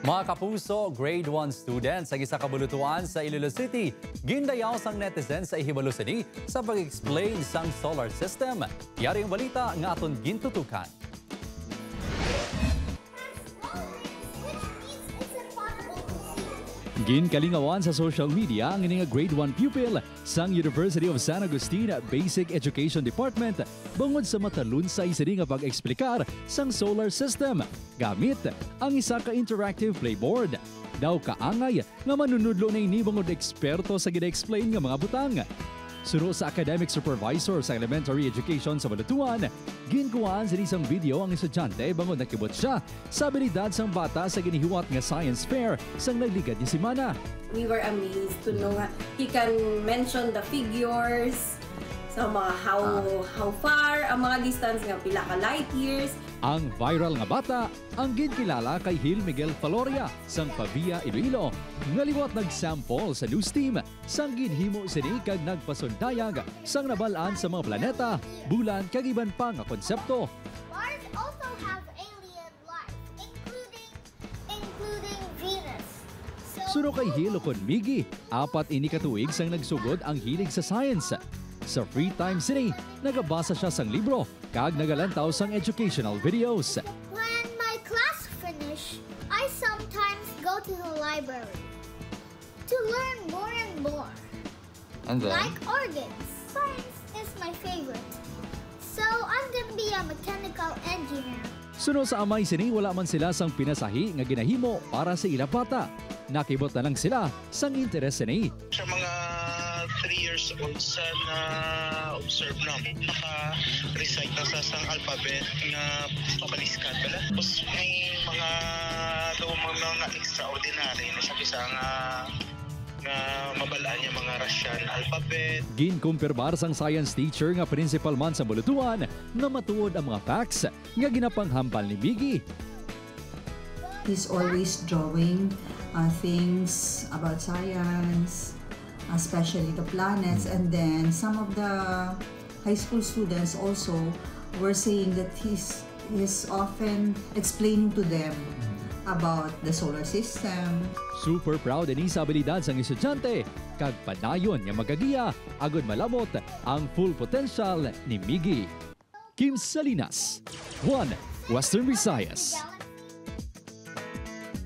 Mga kapuso, grade 1 students sa isa kabulutuan sa Iloilo City, gindayaw sang netizens sa ihibalo sini sa pag-explain sang solar system. Yari ang balita nga aton gintutukan. Ginkalingawan sa social media ang ining grade 1 pupil sang University of San Agustin Basic Education Department bangod sa matalun sa isa nga pag-eksplikar sang solar system gamit ang isa ka interactive playboard. Daw kaangay nga manunudlo na ini bangod eksperto sa gina-explain nga mga butang. Suro sa academic supervisor sa elementary education sa Balatuan, ginkuhaan sa isang video ang estudyante bangod nakibot siya sa abilidad sang bata sa ginihiwat nga science fair sang nagligad ni Simana. We were amazed to know he can mention the figures, so mga how far, ang mga distance nga pila ka light years. Ang viral nga bata ang ginkilala kay Gil Miguel Faloria sang Pavia, Iloilo. Ngaliwat nag-sample sa news team sang ginhimo sini kag nagpasundayag sang nabalaan sa mga planeta, bulan kag iban pa nga konsepto. Mars also has alien life, including Venus. Suro kay Gil kon Migi, apat ini katuig sang nagsugod ang hilig sa science. Sa free time sini, nagabasa siya sang libro kag nagalantaw sang educational videos. When my class finish, I sometimes go to the library to learn more and more. And then? Like organs. Science is my favorite. So I'm gonna be a mechanical engineer. Suno sa amay sini, wala man sila sang pinasahi nga ginahimo para sa ila bata. Nakibot na lang sila sang interes sini. Sa mga 3 years old sa na-observe na naka-recite na sa sang alphabet na papaliskat pala. Tapos may mga mga extraordinary na siya bisa nga mabalaan niya mga Russian alphabet. Ginkumpirmar sang science teacher nga principal man sa Bulutuan na matuod ang mga facts nga ginapanghampal ni Migi. He's always drawing things about science, especially the planets, and then some of the high school students also were saying that he's often explaining to them about the solar system. Super proud ni sa abilidad sang estudyante kag padayon nga magagiya agud malabot ang full potential ni Migi. Kim Salinas, 1 Western Visayas.